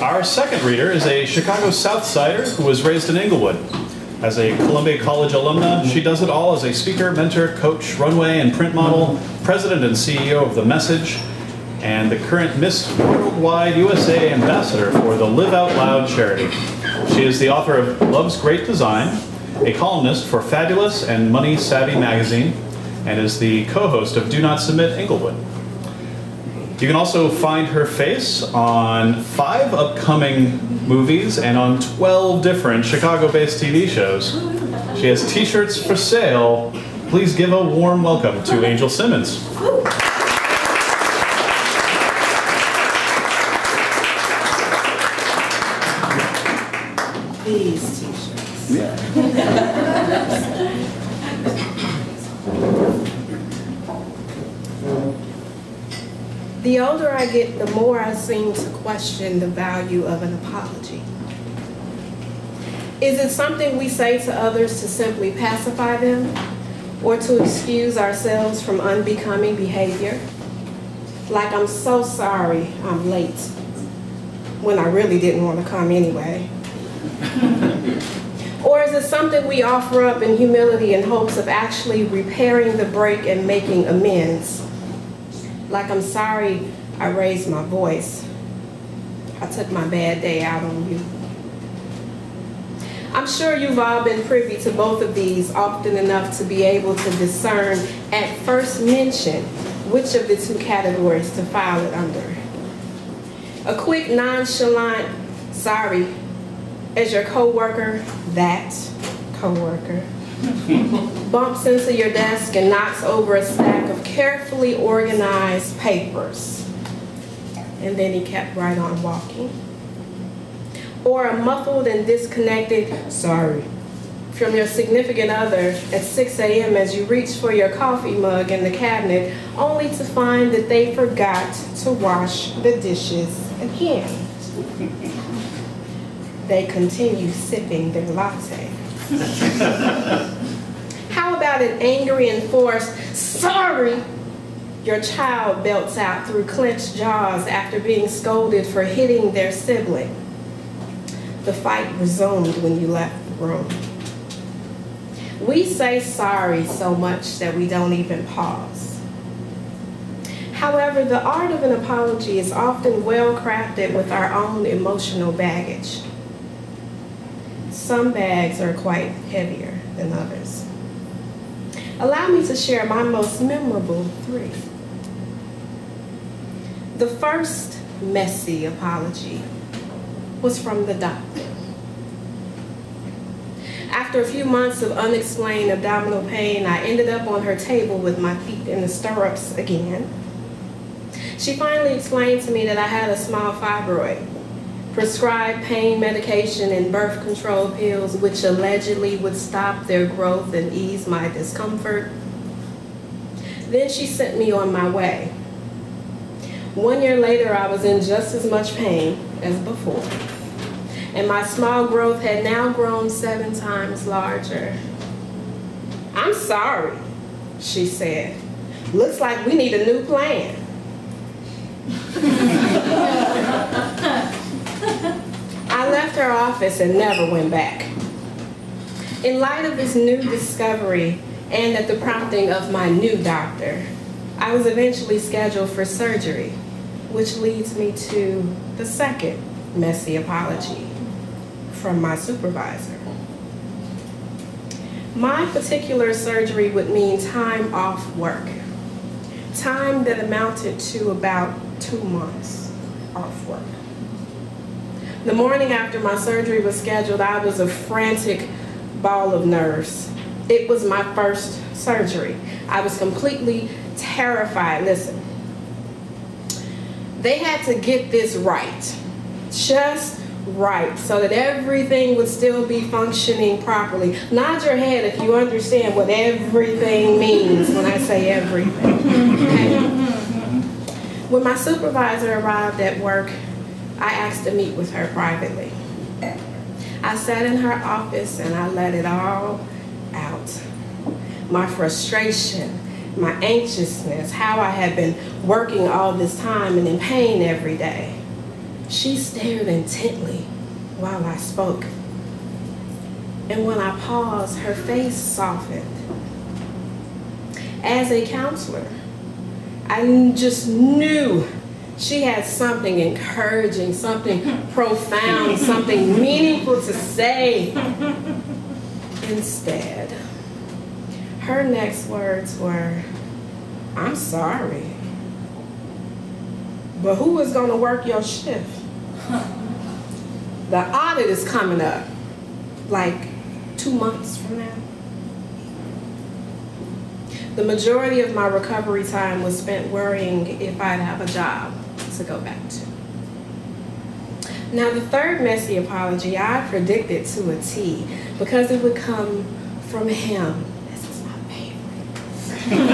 Our second reader is a Chicago Southsider who was raised in Inglewood. As a Columbia College alumna, she does it all as a speaker, mentor, coach, runway and print model, president and CEO of The Message, and the current Miss Worldwide USA ambassador for the Live Out Loud charity. She is the author of Love's Great Design, a columnist for Fabulous and Money Savvy magazine, and is the co-host of Do Not Submit Inglewood. You can also find her face on 5 upcoming movies and on 12 different Chicago-based TV shows. She has t-shirts for sale. Please give a warm welcome to Angel Simmons. These t-shirts. Yeah. The older I get, the more I seem to question the value of an apology. Is it something we say to others to simply pacify them, or to excuse ourselves from unbecoming behavior? Like, I'm so sorry I'm late, when I really didn't want to come anyway. Or is it something we offer up in humility in hopes of actually repairing the break and making amends? Like, I'm sorry I raised my voice. I took my bad day out on you. I'm sure you've all been privy to both of these often enough to be able to discern at first mention which of the two categories to file it under. A quick nonchalant sorry as your coworker, that coworker, bumps into your desk and knocks over a stack of carefully organized papers. And then he kept right on walking. Or a muffled and disconnected sorry from your significant other at 6 a.m. as you reach for your coffee mug in the cabinet, only to find that they forgot to wash the dishes again. They continue sipping their latte. How about an angry and forced sorry your child belts out through clenched jaws after being scolded for hitting their sibling? The fight resumed when you left the room. We say sorry so much that we don't even pause. However, the art of an apology is often well crafted with our own emotional baggage. Some bags are quite heavier than others. Allow me to share my most memorable 3. The first messy apology was from the doctor. After a few months of unexplained abdominal pain, I ended up on her table with my feet in the stirrups again. She finally explained to me that I had a small fibroid, prescribed pain medication and birth control pills, which allegedly would stop their growth and ease my discomfort. Then she sent me on my way. 1 year later, I was in just as much pain as before, and my small growth had now grown 7 times larger. I'm sorry, she said. Looks like we need a new plan. I left her office and never went back. In light of this new discovery and at the prompting of my new doctor, I was eventually scheduled for surgery, which leads me to the second messy apology from my supervisor. My particular surgery would mean time off work, time that amounted to about 2 months off work. The morning after my surgery was scheduled, I was a frantic ball of nerves. It was my first surgery. I was completely terrified. Listen, they had to get this right, just right, so that everything would still be functioning properly. Nod your head if you understand what everything means when I say everything. Okay? When my supervisor arrived at work, I asked to meet with her privately. I sat in her office and I let it all out. My frustration, my anxiousness, how I had been working all this time and in pain every day. She stared intently while I spoke. And when I paused, her face softened. As a counselor, I just knew she had something encouraging, something profound, something meaningful to say. Instead, her next words were, "I'm sorry, but who is going to work your shift? The audit is coming up, like 2 months from now." The majority of my recovery time was spent worrying if I'd have a job to go back to. Now, the third messy apology I predicted to a T because it would come from him. This is my favorite.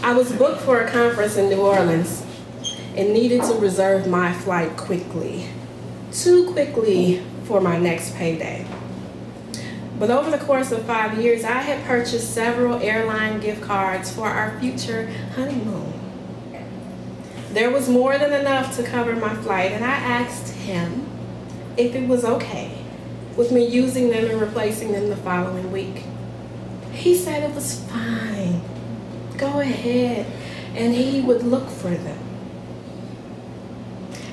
I was booked for a conference in New Orleans and needed to reserve my flight quickly. Too quickly for my next payday. But over the course of 5 years, I had purchased several airline gift cards for our future honeymoon. There was more than enough to cover my flight, and I asked him if it was okay with me using them and replacing them the following week. He said it was fine. Go ahead, and he would look for them.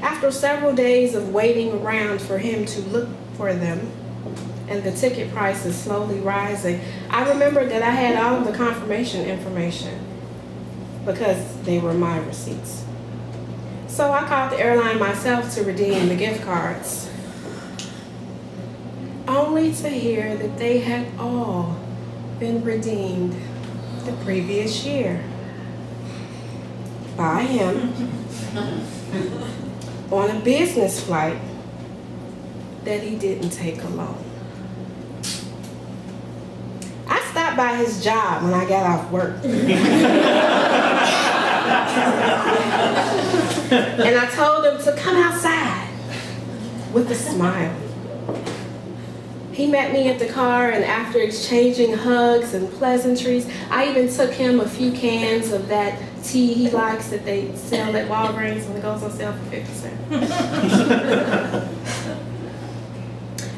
After several days of waiting around for him to look for them, and the ticket prices slowly rising, I remembered that I had all of the confirmation information because they were my receipts. So I called the airline myself to redeem the gift cards, only to hear that they had all been redeemed the previous year by him on a business flight that he didn't take alone. I stopped by his job when I got off work. And I told him to come outside with a smile. He met me at the car, and after exchanging hugs and pleasantries, I even took him a few cans of that tea he likes that they sell at Walgreens when it goes on sale for 50 cents.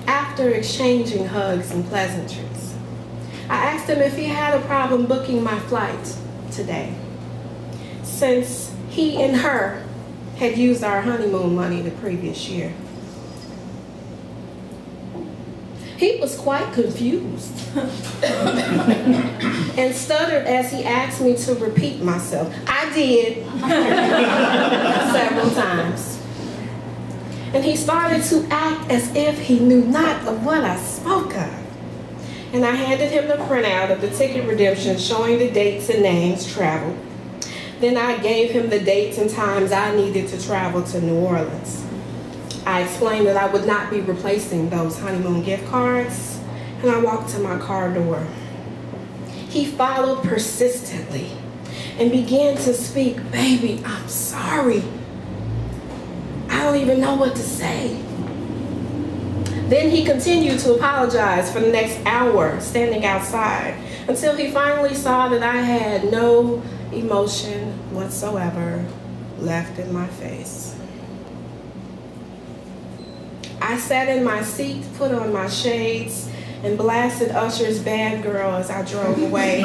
After exchanging hugs and pleasantries, I asked him if he had a problem booking my flight today, since he and her had used our honeymoon money the previous year. He was quite confused and stuttered as he asked me to repeat myself. I did several times. And he started to act as if he knew not of what I spoke of. And I handed him the printout of the ticket redemption showing the dates and names traveled. Then I gave him the dates and times I needed to travel to New Orleans. I explained that I would not be replacing those honeymoon gift cards, and I walked to my car door. He followed persistently and began to speak. "Baby, I'm sorry. I don't even know what to say." Then he continued to apologize for the next hour, standing outside, until he finally saw that I had no emotion whatsoever left in my face. I sat in my seat, put on my shades, and blasted Usher's "Bad Girl" as I drove away.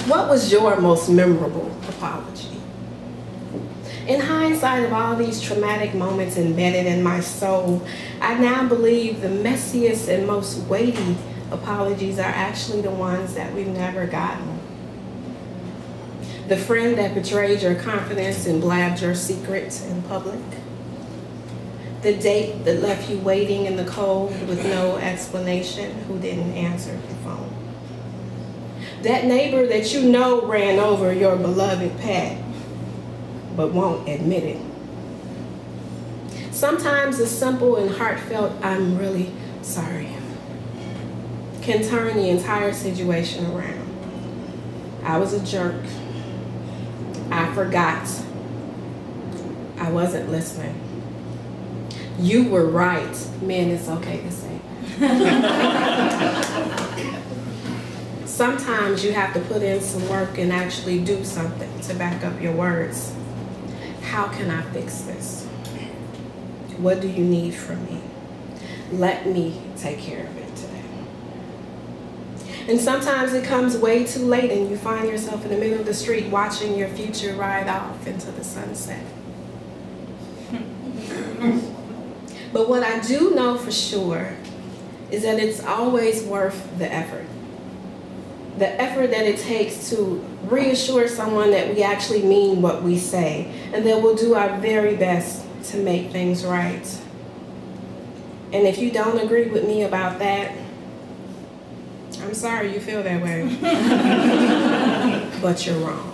What was your most memorable apology? In hindsight of all these traumatic moments embedded in my soul, I now believe the messiest and most weighty apologies are actually the ones that we've never gotten. The friend that betrayed your confidence and blabbed your secrets in public. The date that left you waiting in the cold with no explanation who didn't answer the phone. That neighbor that you know ran over your beloved pet but won't admit it. Sometimes a simple and heartfelt "I'm really sorry" can turn the entire situation around. I was a jerk. I forgot. I wasn't listening. You were right. Men, it's okay to say. Sometimes you have to put in some work and actually do something to back up your words. How can I fix this? What do you need from me? Let me take care of it today. And sometimes it comes way too late and you find yourself in the middle of the street watching your future ride off into the sunset. But what I do know for sure is that it's always worth the effort. The effort that it takes to reassure someone that we actually mean what we say and that we'll do our very best to make things right. And if you don't agree with me about that, I'm sorry you feel that way. But you're wrong.